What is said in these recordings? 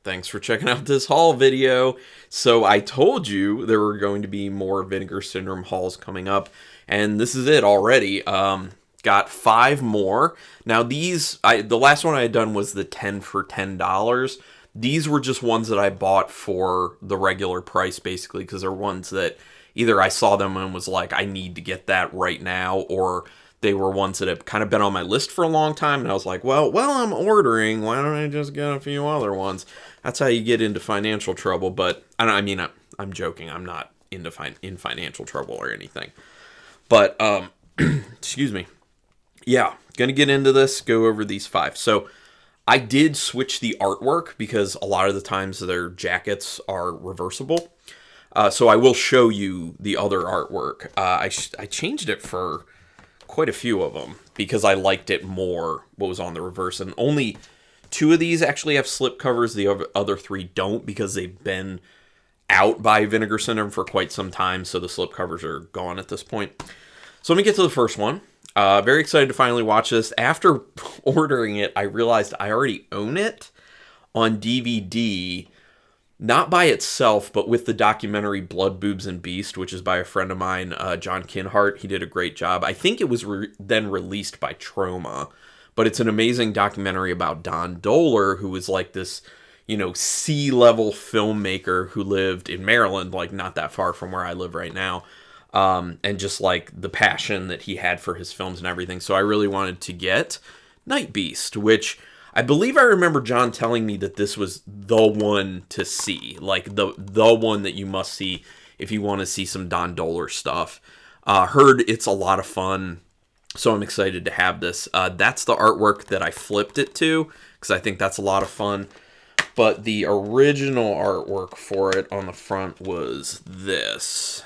Thanks for checking out this haul video. So I told you there were going to be more Vinegar Syndrome hauls coming up, and this is it already. Got 5 more. Now the last one I had done was the 10 for $10. These were just ones that I bought for the regular price, basically, because they're ones that either I saw them and was like, I need to get that right now, or they were ones that have kind of been on my list for a long time, and I was like, well, I'm ordering, why don't I just get a few other ones? That's how you get into financial trouble. But I'm joking. I'm not in financial trouble or anything. But excuse me. Yeah, gonna get into this. Go over these 5. So I did switch the artwork because a lot of the times their jackets are reversible. So I will show you the other artwork. I changed it for quite a few of them because I liked it more what was on the reverse, and only 2 of these actually have slip covers. The other 3 don't because they've been out by Vinegar Syndrome for quite some time, so the slip covers are gone at this point. So let me get to the first one. Very excited to finally watch this. After ordering it, I realized I already own it on DVD, not by itself, but with the documentary Blood, Boobs, and Beast, which is by a friend of mine, John Kinhart. He did a great job. I think it was then released by Troma, but it's an amazing documentary about Don Dohler, who was like this, C-level filmmaker who lived in Maryland, like not that far from where I live right now, and just like the passion that he had for his films and everything. So I really wanted to get Night Beast, which I believe I remember John telling me that this was the one to see, like the one that you must see if you want to see some Don Dohler stuff. Heard it's a lot of fun, so I'm excited to have this. That's the artwork that I flipped it to because I think that's a lot of fun. But the original artwork for it on the front was this,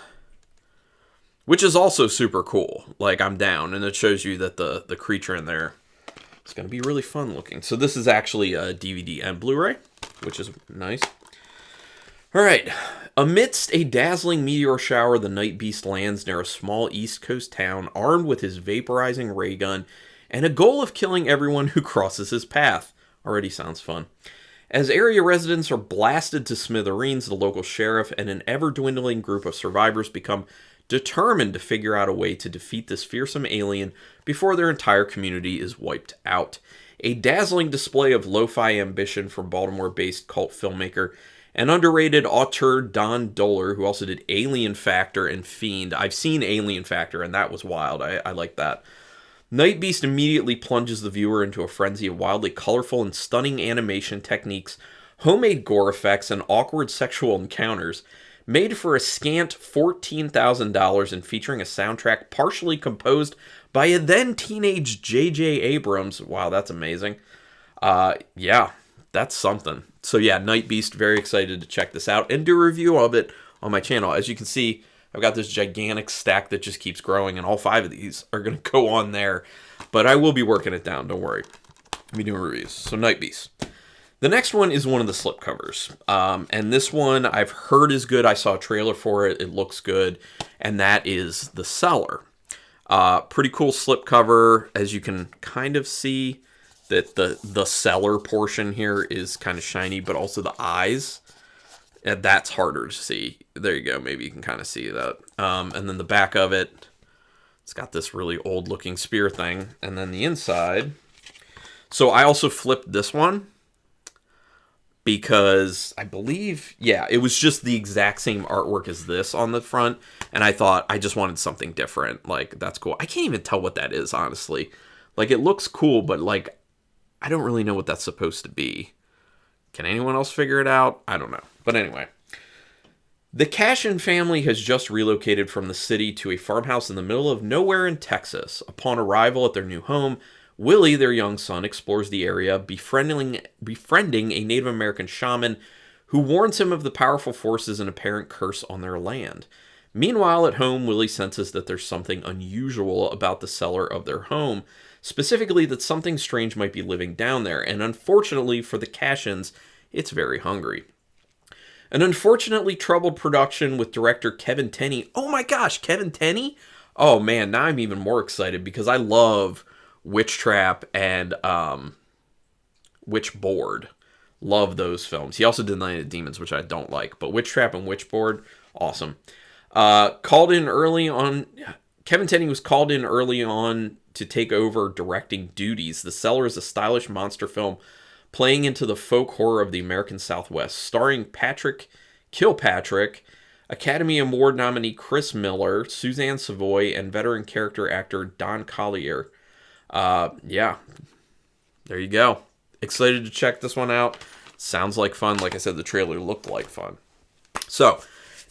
which is also super cool. Like, I'm down, and it shows you that the creature in there is going to be really fun looking. So this is actually a DVD and Blu-ray, which is nice. All right. Amidst a dazzling meteor shower, the Night Beast lands near a small East Coast town, armed with his vaporizing ray gun and a goal of killing everyone who crosses his path. Already sounds fun. As area residents are blasted to smithereens, the local sheriff and an ever-dwindling group of survivors become determined to figure out a way to defeat this fearsome alien before their entire community is wiped out. A dazzling display of lo-fi ambition from Baltimore-based cult filmmaker and underrated auteur Don Dohler, who also did Alien Factor and Fiend. I've seen Alien Factor, and that was wild. I like that. Night Beast immediately plunges the viewer into a frenzy of wildly colorful and stunning animation techniques, homemade gore effects, and awkward sexual encounters, made for a scant $14,000 and featuring a soundtrack partially composed by a then-teenage J.J. Abrams. Wow, that's amazing. Yeah, that's something. So yeah, Night Beast, very excited to check this out and do a review of it on my channel. As you can see, I've got this gigantic stack that just keeps growing, and all 5 of these are going to go on there. But I will be working it down, don't worry. I'll be doing reviews. So Night Beast. The next one is one of the slipcovers. And this one I've heard is good. I saw a trailer for it. It looks good. And that is The Cellar. Pretty cool slipcover. As you can kind of see that the cellar portion here is kind of shiny, but also the eyes. And that's harder to see. There you go. Maybe you can kind of see that. And then the back of it, it's got this really old looking spear thing. And then the inside. So I also flipped this one because I believe, yeah, it was just the exact same artwork as this on the front. And I thought I just wanted something different. Like, that's cool. I can't even tell what that is, honestly. Like, it looks cool, but like, I don't really know what that's supposed to be. Can anyone else figure it out? I don't know. But anyway, the Cashin family has just relocated from the city to a farmhouse in the middle of nowhere in Texas. Upon arrival at their new home, Willie, their young son, explores the area, befriending a Native American shaman who warns him of the powerful forces and apparent curse on their land. Meanwhile, at home, Willie senses that there's something unusual about the cellar of their home, specifically that something strange might be living down there, and unfortunately for the Cashins, it's very hungry. An unfortunately troubled production with director Kevin Tenney. Oh my gosh, Kevin Tenney? Oh man, now I'm even more excited because I love Witch Trap and Witch Board. Love those films. He also did Night of Demons, which I don't like, but Witch Trap and Witchboard, awesome. Called in early on, Kevin Tenney was called in early on to take over directing duties. The Cellar is a stylish monster film playing into the folk horror of the American Southwest, starring Patrick Kilpatrick, Academy Award nominee Chris Miller, Suzanne Savoy, and veteran character actor Don Collier. Yeah, there you go. Excited to check this one out. Sounds like fun. Like I said, the trailer looked like fun. So,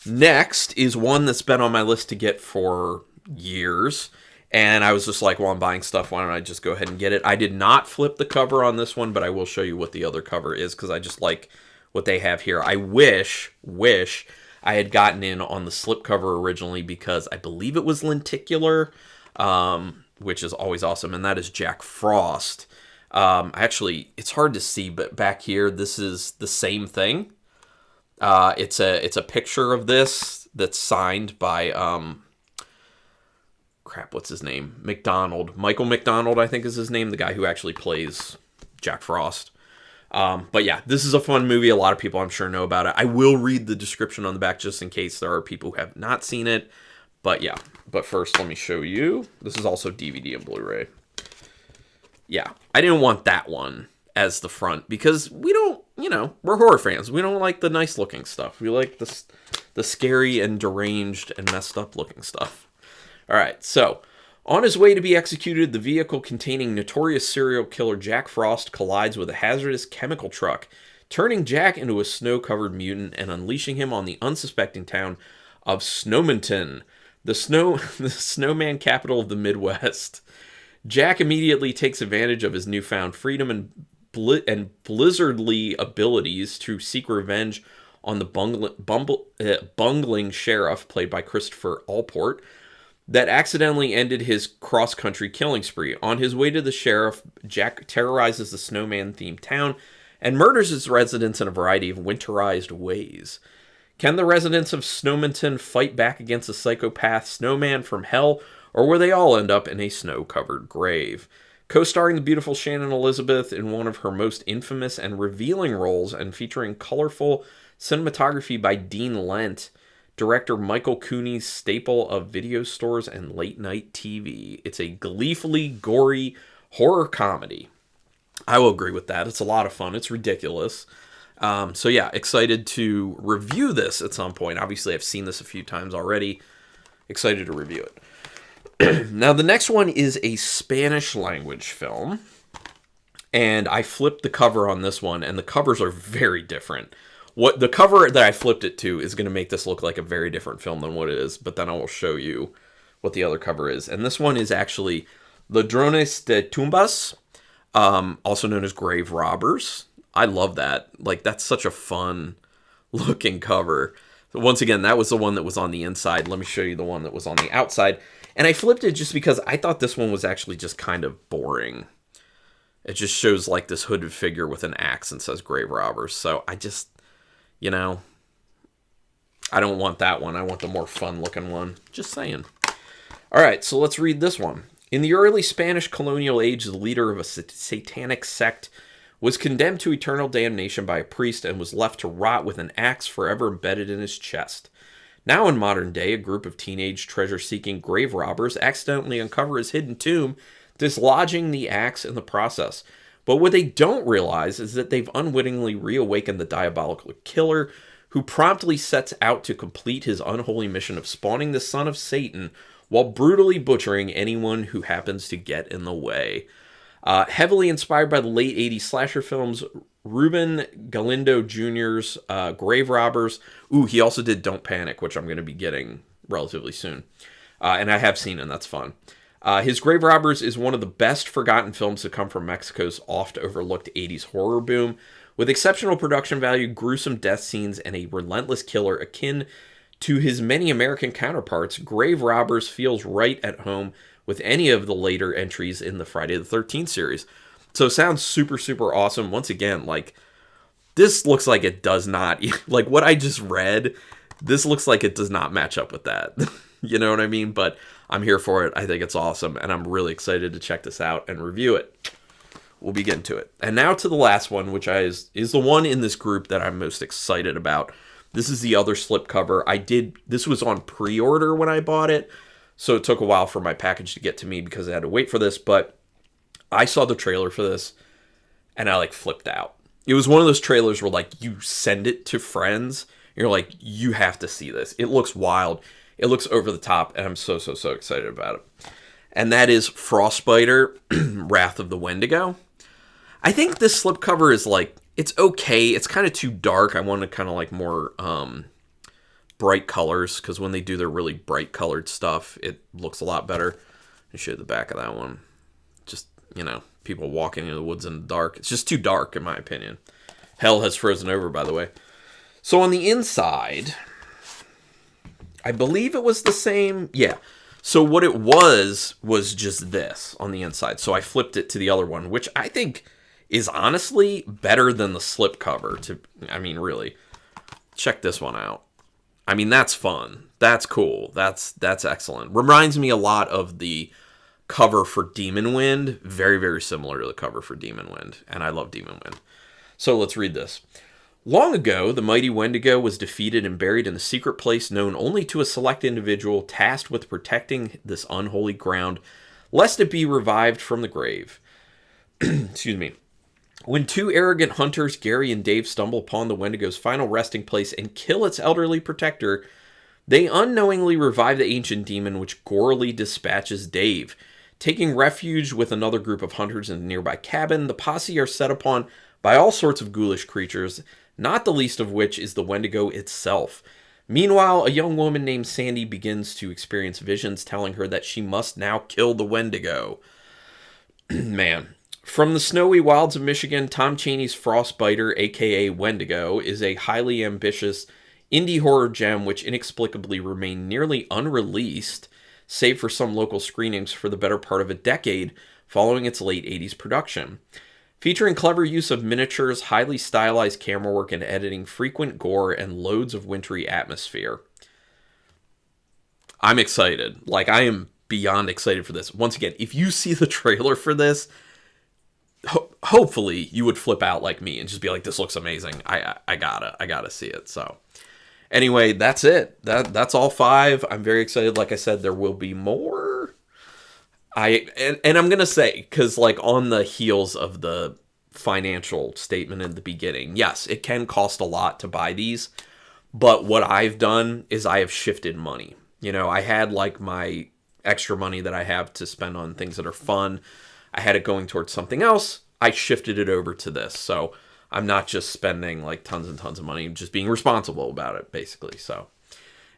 next is one that's been on my list to get for years. And I was just like, well, I'm buying stuff. Why don't I just go ahead and get it? I did not flip the cover on this one, but I will show you what the other cover is because I just like what they have here. I wish I had gotten in on the slipcover originally because I believe it was lenticular, which is always awesome. And that is Jack Frost. Actually, it's hard to see, but back here, this is the same thing. It's a picture of this that's signed by, what's his name? Michael McDonald, I think is his name, the guy who actually plays Jack Frost. But yeah, this is a fun movie. A lot of people, I'm sure, know about it. I will read the description on the back just in case there are people who have not seen it. But yeah, but first, let me show you. This is also DVD and Blu-ray. Yeah, I didn't want that one as the front because we don't, we're horror fans. We don't like the nice looking stuff. We like the scary and deranged and messed up looking stuff. All right, so on his way to be executed, the vehicle containing notorious serial killer Jack Frost collides with a hazardous chemical truck, turning Jack into a snow-covered mutant and unleashing him on the unsuspecting town of Snowminton, the snowman capital of the Midwest. Jack immediately takes advantage of his newfound freedom and blizzardly abilities to seek revenge on the bungling sheriff, played by Christopher Allport, that accidentally ended his cross-country killing spree. On his way to the sheriff, Jack terrorizes the snowman-themed town and murders its residents in a variety of winterized ways. Can the residents of Snowminton fight back against a psychopath snowman from hell, or will they all end up in a snow-covered grave? Co-starring the beautiful Shannon Elizabeth in one of her most infamous and revealing roles and featuring colorful cinematography by Dean Lent, director Michael Cooney's staple of video stores and late-night TV. It's a gleefully gory horror comedy. I will agree with that. It's a lot of fun. It's ridiculous. So yeah, excited to review this at some point. Obviously, I've seen this a few times already. Excited to review it. Now, the next one is a Spanish language film. And I flipped the cover on this one, and the covers are very different. What the cover that I flipped it to is going to make this look like a very different film than what it is, but then I will show you what the other cover is. And this one is actually Ladrones de Tumbas, also known as Grave Robbers. I love that. Like, that's such a fun looking cover. Once again, that was the one that was on the inside. Let me show you the one that was on the outside. And I flipped it just because I thought this one was actually just kind of boring. It just shows like this hooded figure with an axe and says Grave Robbers. So I just, I don't want that one. I want the more fun looking one. Just saying. All right, so let's read this one. In the early Spanish colonial age, the leader of a satanic sect was condemned to eternal damnation by a priest and was left to rot with an axe forever embedded in his chest. Now in modern day, a group of teenage treasure-seeking grave robbers accidentally uncover his hidden tomb, dislodging the axe in the process. But what they don't realize is that they've unwittingly reawakened the diabolical killer, who promptly sets out to complete his unholy mission of spawning the son of Satan while brutally butchering anyone who happens to get in the way. Heavily inspired by the late 80s slasher films, Ruben Galindo Jr.'s Grave Robbers. Ooh, he also did Don't Panic, which I'm going to be getting relatively soon. And I have seen, and that's fun. His Grave Robbers is one of the best forgotten films to come from Mexico's oft-overlooked 80s horror boom. With exceptional production value, gruesome death scenes, and a relentless killer akin to his many American counterparts, Grave Robbers feels right at home with any of the later entries in the Friday the 13th series. So it sounds super, super awesome. Once again, like, this looks like it does not, like what I just read, this looks like it does not match up with that. You know what I mean? But I'm here for it. I think it's awesome, and I'm really excited to check this out and review it. we'll be getting to it. And now to the last one, which is the one in this group that I'm most excited about. This is the other slipcover. This was on pre-order when I bought it, so it took a while for my package to get to me because I had to wait for this, but I saw the trailer for this, and I, like, flipped out. It was one of those trailers where, like, you send it to friends, and you're like, you have to see this. It looks wild. It looks over the top, and I'm so excited about it. And that is Frostbiter, Wrath of the Wendigo. I think this slipcover is, like, it's okay. It's kind of too dark. I wanted kind of, like, more bright colors, because when they do their really bright colored stuff, it looks a lot better. I'll show you the back of that one. Just, you know, people walking in the woods in the dark. It's just too dark, in my opinion. Hell has frozen over, by the way. So on the inside, I believe it was the same. Yeah. So what it was just this on the inside. So I flipped it to the other one, which I think is honestly better than the slipcover. I mean, really. Check this one out. I mean, that's fun. That's cool. That's excellent. Reminds me a lot of the cover for Demon Wind. Very similar to the cover for Demon Wind. And I love Demon Wind. So let's read this. Long ago, the mighty Wendigo was defeated and buried in a secret place known only to a select individual tasked with protecting this unholy ground, lest it be revived from the grave. Excuse me. When two arrogant hunters, Gary and Dave, stumble upon the Wendigo's final resting place and kill its elderly protector, they unknowingly revive the ancient demon, which gorily dispatches Dave. Taking refuge with another group of hunters in a nearby cabin, the posse are set upon by all sorts of ghoulish creatures, not the least of which is the Wendigo itself. Meanwhile, a young woman named Sandy begins to experience visions telling her that she must now kill the Wendigo. Man. From the snowy wilds of Michigan, Tom Chaney's Frostbiter, aka Wendigo, is a highly ambitious indie horror gem which inexplicably remained nearly unreleased, save for some local screenings for the better part of a decade following its late 80s production. Featuring clever use of miniatures, highly stylized camera work and editing, frequent gore, and loads of wintry atmosphere. I'm excited. Like, I am beyond excited for this. Once again, if you see the trailer for this, hopefully you would flip out like me and just be like, this looks amazing. I gotta see it. So anyway, that's it. That's all 5. I'm very excited. Like I said, there will be more. And I'm gonna say, because like on the heels of the financial statement in the beginning, yes, it can cost a lot to buy these, but what I've done is I have shifted money. You know, I had like my extra money that I have to spend on things that are fun. I had it going towards something else. I shifted it over to this. So I'm not just spending like tons and tons of money, I'm just being responsible about it, basically. So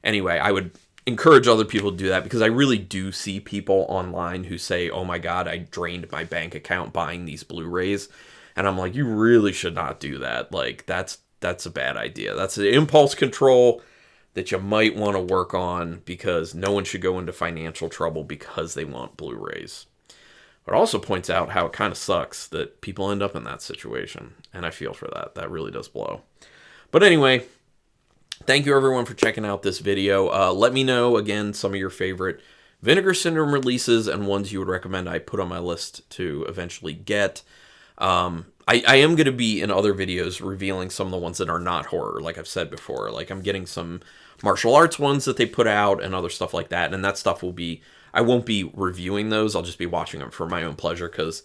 anyway, I would encourage other people to do that, because I really do see people online who say, oh my God, I drained my bank account buying these Blu-rays. And I'm like, you really should not do that. Like, that's a bad idea. That's an impulse control that you might want to work on, because no one should go into financial trouble because they want Blu-rays. But it also points out how it kind of sucks that people end up in that situation. And I feel for that. That really does blow. But anyway, thank you everyone for checking out this video. Let me know, again, some of your favorite Vinegar Syndrome releases and ones you would recommend I put on my list to eventually get. I am going to be in other videos revealing some of the ones that are not horror, like I've said before. Like, I'm getting some martial arts ones that they put out and other stuff like that. And that stuff will be... I won't be reviewing those. I'll just be watching them for my own pleasure, because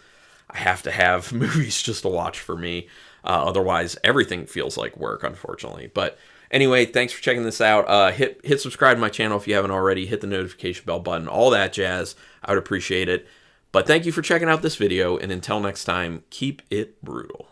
I have to have movies just to watch for me. Otherwise, everything feels like work, unfortunately. But anyway, thanks for checking this out. Hit subscribe to my channel if you haven't already. Hit the notification bell button, all that jazz. I would appreciate it. But thank you for checking out this video, and until next time, keep it brutal.